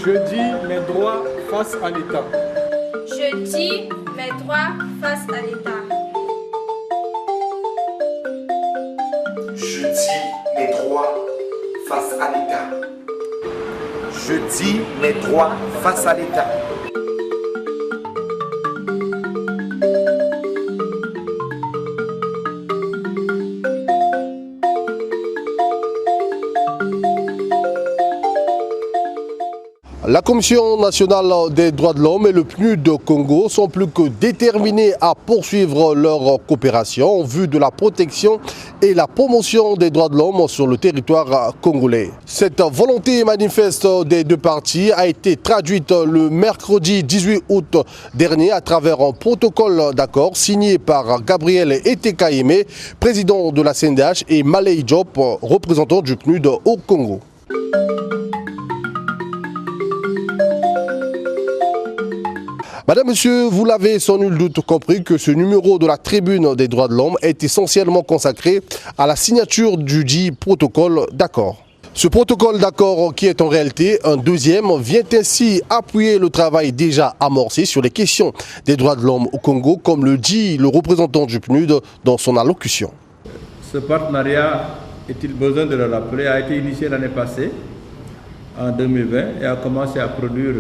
Je dis mes droits face à l'État. Je dis mes droits face à l'État. Je dis mes droits face à l'État. Je dis mes droits face à l'État. La Commission nationale des droits de l'homme et le PNUD Congo sont plus que déterminés à poursuivre leur coopération en vue de la protection et la promotion des droits de l'homme sur le territoire congolais. Cette volonté manifeste des deux parties a été traduite le mercredi 18 août dernier à travers un protocole d'accord signé par Gabriel Etekaïmé, président de la CNDH, et Malay Diop, représentant du PNUD au Congo. Madame, Monsieur, vous l'avez sans nul doute compris que ce numéro de la Tribune des droits de l'homme est essentiellement consacré à la signature du dit protocole d'accord. Ce protocole d'accord, qui est en réalité un deuxième, vient ainsi appuyer le travail déjà amorcé sur les questions des droits de l'homme au Congo, comme le dit le représentant du PNUD dans son allocution. Ce partenariat, est-il besoin de le rappeler, a été initié l'année passée, en 2020, et a commencé à produire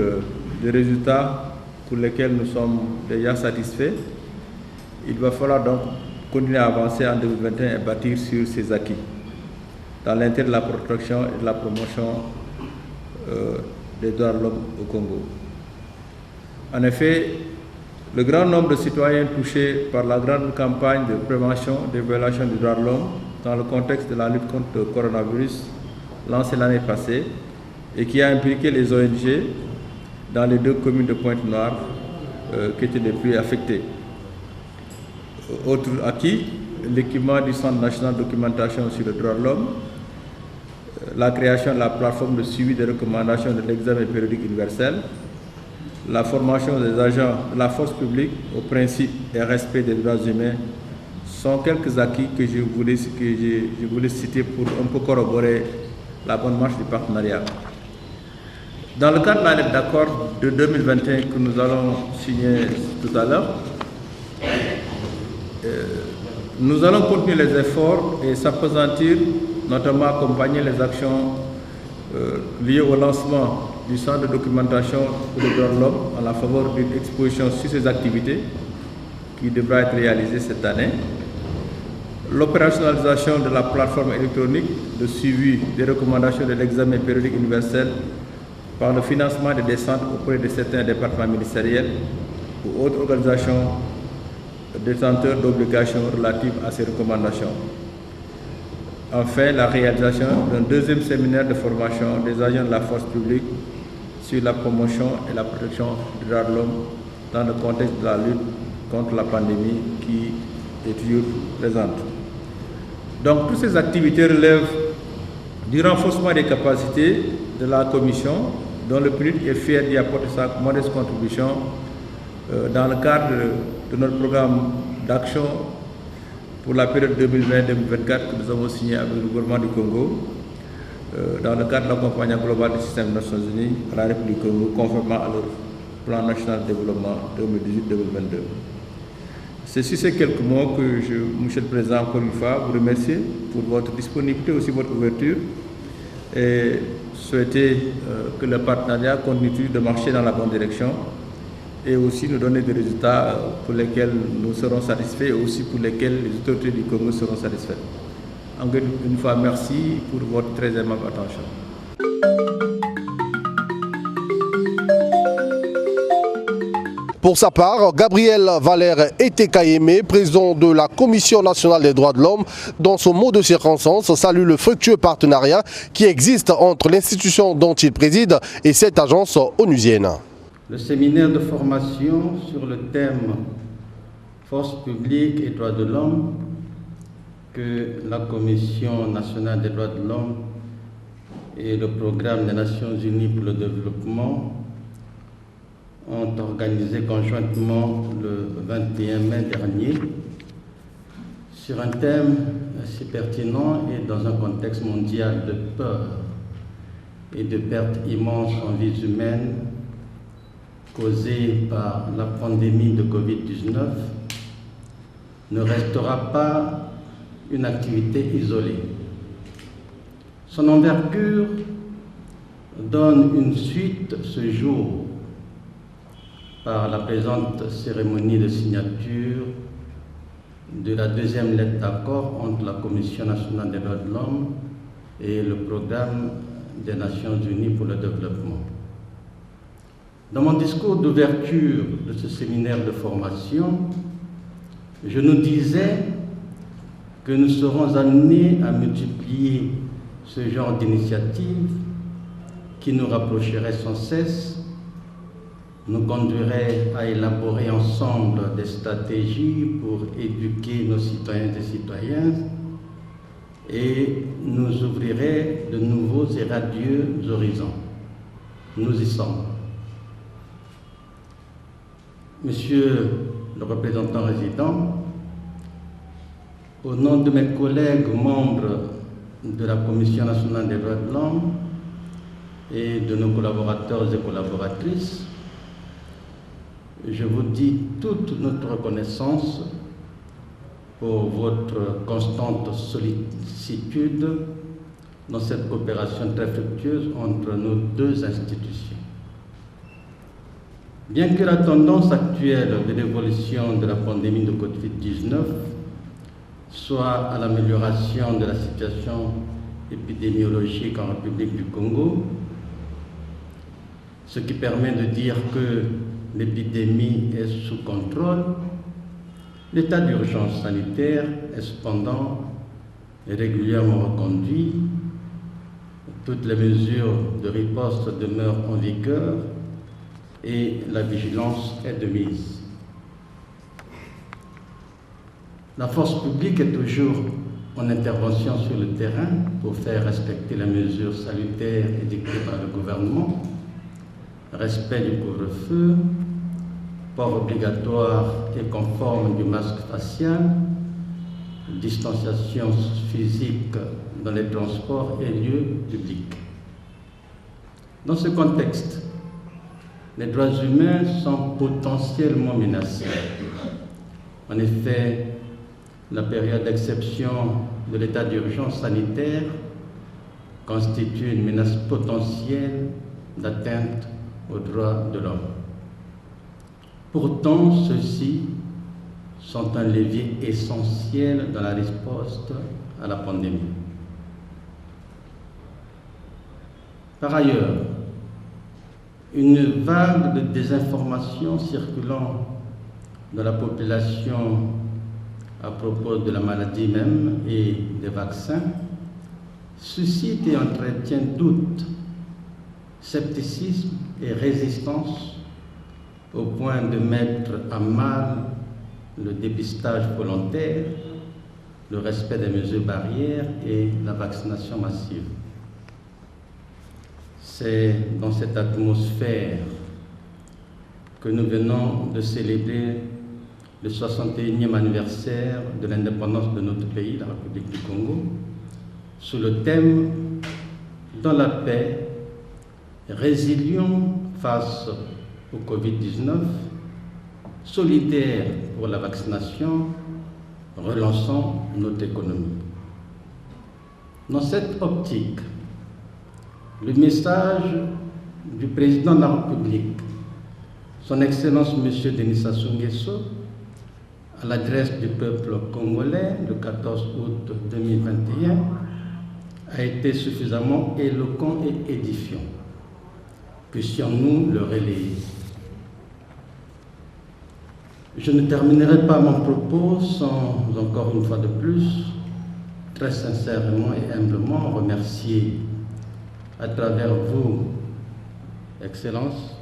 des résultats pour lesquels nous sommes déjà satisfaits. Il va falloir donc continuer à avancer en 2021 et bâtir sur ces acquis dans l'intérêt de la protection et de la promotion des droits de l'homme au Congo. En effet, le grand nombre de citoyens touchés par la grande campagne de prévention des violations des droits de l'homme dans le contexte de la lutte contre le coronavirus lancée l'année passée et qui a impliqué les ONG dans les deux communes de Pointe-Noire qui étaient les plus affectées. Autre acquis, l'équipement du Centre national de documentation sur le droit de l'homme, la création de la plateforme de suivi des recommandations de l'examen périodique universel, la formation des agents de la force publique au principe et respect des droits humains sont quelques acquis que je voulais citer pour un peu corroborer la bonne marche du partenariat. Dans le cadre de la lettre d'accord de 2021 que nous allons signer tout à l'heure, nous allons continuer les efforts et s'appesantir, notamment accompagner les actions liées au lancement du centre de documentation pour les droits de l'homme en la faveur d'une exposition sur ces activités qui devra être réalisée cette année. L'opérationnalisation de la plateforme électronique de suivi des recommandations de l'examen périodique universel par le financement des descentes auprès de certains départements ministériels ou autres organisations détenteurs d'obligations relatives à ces recommandations. Enfin, la réalisation d'un deuxième séminaire de formation des agents de la force publique sur la promotion et la protection des droits de l'homme dans le contexte de la lutte contre la pandémie qui est toujours présente. Donc, toutes ces activités relèvent du renforcement des capacités de la Commission, dont le PNUD est fier d'y apporter sa modeste contribution dans le cadre de notre programme d'action pour la période 2020-2024 que nous avons signé avec le gouvernement du Congo, dans le cadre de l'accompagnement global du système des Nations Unies à la République du Congo, conformément à leur plan national de développement 2018-2022. C'est sur ces quelques mots que Monsieur le Président, encore une fois, vous remercie pour votre disponibilité, aussi votre ouverture, et souhaiter que le partenariat continue de marcher dans la bonne direction et aussi nous donner des résultats pour lesquels nous serons satisfaits et aussi pour lesquels les autorités du Congo seront satisfaites. Encore une fois, merci pour votre très aimable attention. Pour sa part, Gabriel Valère Etekaïmé, président de la Commission nationale des droits de l'homme, dans son mot de circonstance, salue le fructueux partenariat qui existe entre l'institution dont il préside et cette agence onusienne. Le séminaire de formation sur le thème Force publique et droits de l'homme que la Commission nationale des droits de l'homme et le Programme des Nations Unies pour le développement ont organisé conjointement le 21 mai dernier sur un thème assez pertinent et dans un contexte mondial de peur et de pertes immenses en vies humaines causées par la pandémie de Covid-19 ne restera pas une activité isolée. Son envergure donne une suite ce jour par la présente cérémonie de signature de la deuxième lettre d'accord entre la Commission nationale des droits de l'homme et le Programme des Nations Unies pour le développement. Dans mon discours d'ouverture de ce séminaire de formation, je nous disais que nous serons amenés à multiplier ce genre d'initiatives qui nous rapprocherait sans cesse, nous conduirait à élaborer ensemble des stratégies pour éduquer nos citoyens et citoyennes et nous ouvrirait de nouveaux et radieux horizons. Nous y sommes. Monsieur le représentant résident, au nom de mes collègues membres de la Commission nationale des droits de l'homme et de nos collaborateurs et collaboratrices, je vous dis toute notre reconnaissance pour votre constante sollicitude dans cette coopération très fructueuse entre nos deux institutions. Bien que la tendance actuelle de l'évolution de la pandémie de Covid-19 soit à l'amélioration de la situation épidémiologique en République du Congo, ce qui permet de dire que l'épidémie est sous contrôle, l'état d'urgence sanitaire est cependant régulièrement reconduit, toutes les mesures de riposte demeurent en vigueur et la vigilance est de mise. La force publique est toujours en intervention sur le terrain pour faire respecter les mesures salutaires édictées par le gouvernement, respect du couvre-feu, port obligatoire et conforme du masque facial, distanciation physique dans les transports et lieux publics. Dans ce contexte, les droits humains sont potentiellement menacés. En effet, la période d'exception de l'état d'urgence sanitaire constitue une menace potentielle d'atteinte aux droits de l'homme. Pourtant, ceux-ci sont un levier essentiel dans la riposte à la pandémie. Par ailleurs, une vague de désinformation circulant dans la population à propos de la maladie même et des vaccins suscite et entretient doute, scepticisme et résistance au point de mettre à mal le dépistage volontaire, le respect des mesures barrières et la vaccination massive. C'est dans cette atmosphère que nous venons de célébrer le 61e anniversaire de l'indépendance de notre pays, la République du Congo, sous le thème « Dans la paix, résilions face au Covid-19, solidaires pour la vaccination, relançons notre économie ». Dans cette optique, le message du président de la République, son Excellence M. Denis Sassou Nguesso, à l'adresse du peuple congolais le 14 août 2021, a été suffisamment éloquent et édifiant. Puissions-nous le relayer. Je ne terminerai pas mon propos sans, encore une fois de plus, très sincèrement et humblement remercier à travers vous, Excellence,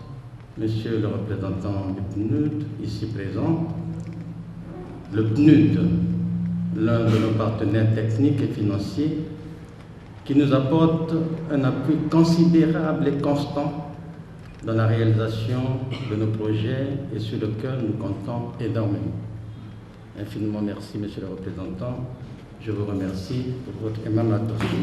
Monsieur le représentant du PNUD, ici présent, le PNUD, l'un de nos partenaires techniques et financiers, qui nous apporte un appui considérable et constant dans la réalisation de nos projets et sur lequel nous comptons énormément. Infiniment merci, Monsieur le représentant. Je vous remercie pour votre aimable attention.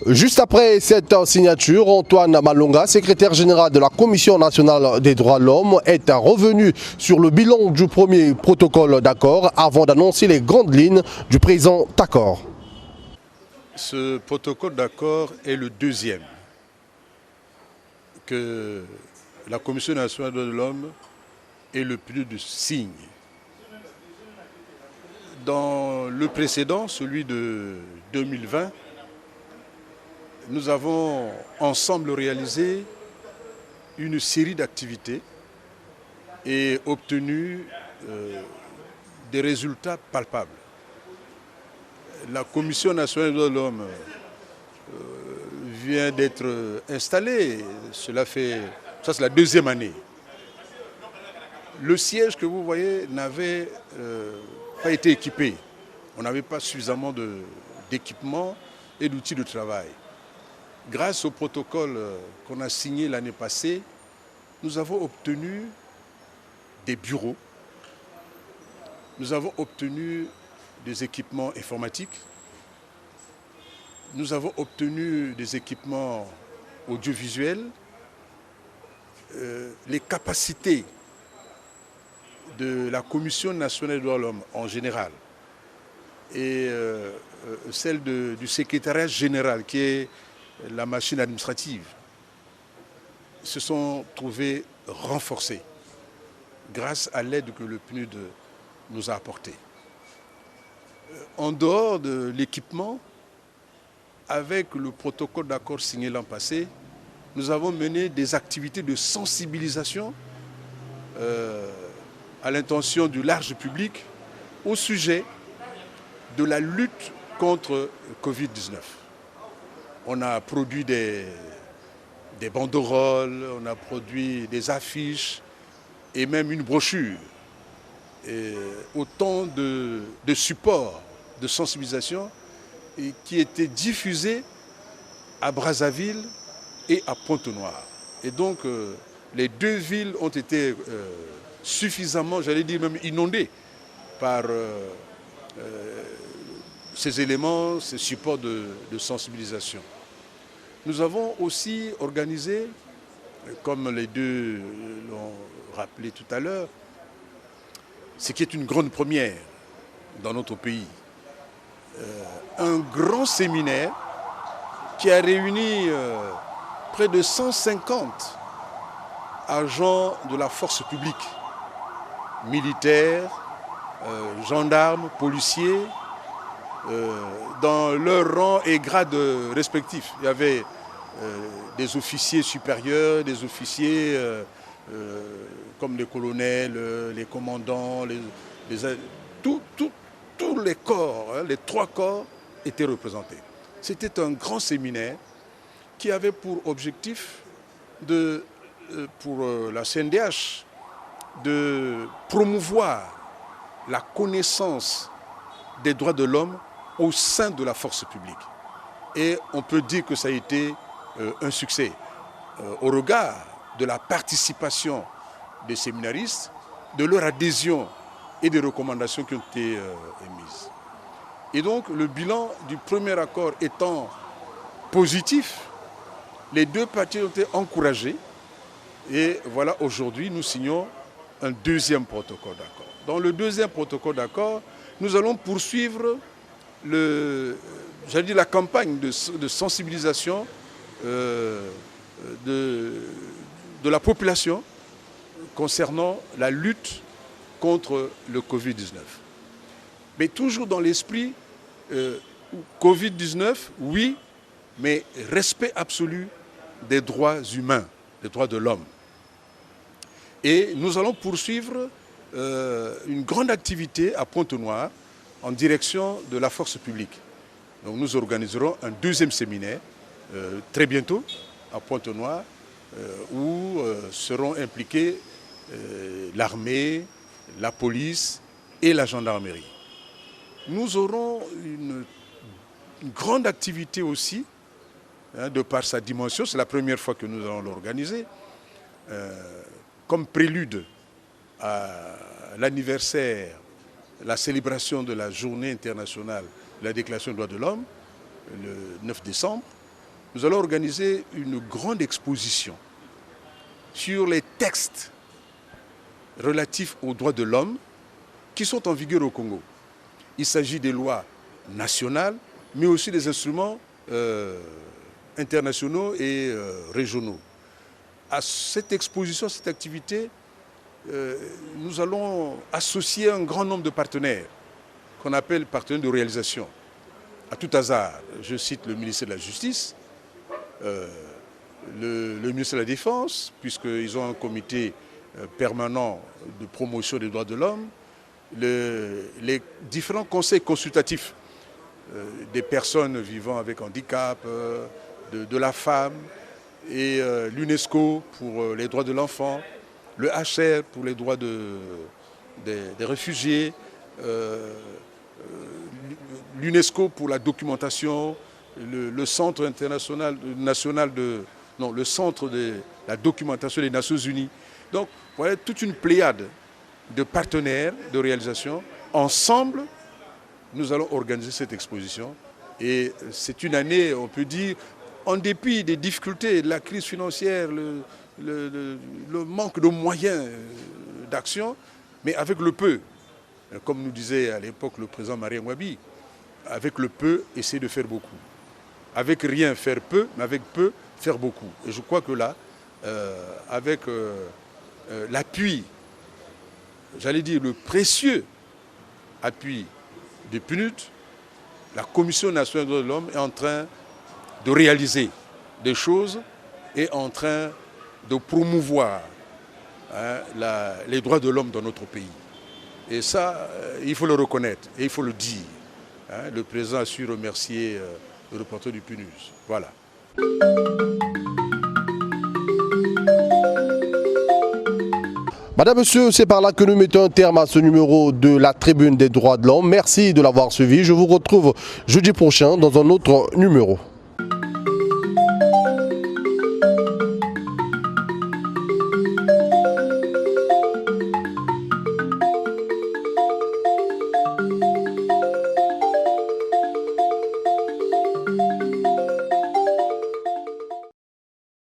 Juste après cette signature, Antoine Malonga, secrétaire général de la Commission nationale des droits de l'homme, est revenu sur le bilan du premier protocole d'accord avant d'annoncer les grandes lignes du présent accord. Ce protocole d'accord est le deuxième que la Commission nationale des droits de l'homme ait le plus de signes. Dans le précédent, celui de 2020, nous avons ensemble réalisé une série d'activités et obtenu des résultats palpables. La Commission nationale des droits de l'homme vient d'être installée, ça c'est la deuxième année. Le siège que vous voyez n'avait pas été équipé. On n'avait pas suffisamment d'équipement et d'outils de travail. Grâce au protocole qu'on a signé l'année passée, nous avons obtenu des bureaux, nous avons obtenu des équipements informatiques, nous avons obtenu des équipements audiovisuels, les capacités de la Commission nationale des droits de l'homme en général et celle du secrétariat général qui est la machine administrative se sont trouvées renforcées grâce à l'aide que le PNUD nous a apportée. En dehors de l'équipement, avec le protocole d'accord signé l'an passé, nous avons mené des activités de sensibilisation à l'intention du large public au sujet de la lutte contre Covid-19. On a produit des banderoles, on a produit des affiches et même une brochure. Et autant de supports de sensibilisation qui étaient diffusés à Brazzaville et à Pointe-Noire. Et donc les deux villes ont été suffisamment, j'allais dire même inondées par ces éléments, ces supports de sensibilisation. Nous avons aussi organisé, comme les deux l'ont rappelé tout à l'heure, ce qui est une grande première dans notre pays, un grand séminaire qui a réuni près de 150 agents de la force publique, militaires, gendarmes, policiers, dans leurs rangs et grades respectifs. Il y avait des officiers supérieurs, des officiers comme les colonels, les commandants, tous les corps, les trois corps étaient représentés. C'était un grand séminaire qui avait pour objectif pour la CNDH de promouvoir la connaissance des droits de l'homme au sein de la force publique. Et on peut dire que ça a été un succès au regard de la participation des séminaristes, de leur adhésion et des recommandations qui ont été émises. Et donc le bilan du premier accord étant positif, les deux parties ont été encouragées et voilà, aujourd'hui nous signons un deuxième protocole d'accord. Dans le deuxième protocole d'accord, nous allons poursuivre la campagne de sensibilisation de la population concernant la lutte contre le Covid-19. Mais toujours dans l'esprit, Covid-19, oui, mais respect absolu des droits humains, des droits de l'homme. Et nous allons poursuivre une grande activité à Pointe-Noire en direction de la force publique. Donc nous organiserons un deuxième séminaire très bientôt à Pointe-Noire où seront impliqués l'armée, la police et la gendarmerie. Nous aurons une grande activité aussi, de par sa dimension, c'est la première fois que nous allons l'organiser, comme prélude à l'anniversaire la célébration de la journée internationale de la Déclaration des droits de l'homme, le 9 décembre, nous allons organiser une grande exposition sur les textes relatifs aux droits de l'homme qui sont en vigueur au Congo. Il s'agit des lois nationales, mais aussi des instruments internationaux et régionaux. À cette exposition, à cette activité, nous allons associer un grand nombre de partenaires qu'on appelle partenaires de réalisation. À tout hasard, je cite le ministère de la Justice, le ministère de la Défense, puisqu'ils ont un comité permanent de promotion des droits de l'homme, les différents conseils consultatifs des personnes vivant avec handicap, de la femme, et l'UNESCO pour les droits de l'enfant, le HCR pour les droits des réfugiés, l'UNESCO pour la documentation, le Centre national de la documentation des Nations Unies. Donc, voilà toute une pléiade de partenaires de réalisation. Ensemble, nous allons organiser cette exposition. Et c'est une année, on peut dire, en dépit des difficultés, de la crise financière, le manque de moyens d'action, mais avec le peu, comme nous disait à l'époque le président Marie Ngouabi, avec le peu, essayer de faire beaucoup. Avec rien, faire peu, mais avec peu, faire beaucoup. Et je crois que là, avec l'appui, j'allais dire le précieux appui du PNUD, la Commission nationale des droits de l'homme est en train de réaliser des choses et en train de promouvoir les droits de l'homme dans notre pays. Et ça, il faut le reconnaître et il faut le dire. Le président a su remercier le reporter du PNUD. Voilà. Madame, Monsieur, c'est par là que nous mettons un terme à ce numéro de la Tribune des droits de l'homme. Merci de l'avoir suivi. Je vous retrouve jeudi prochain dans un autre numéro.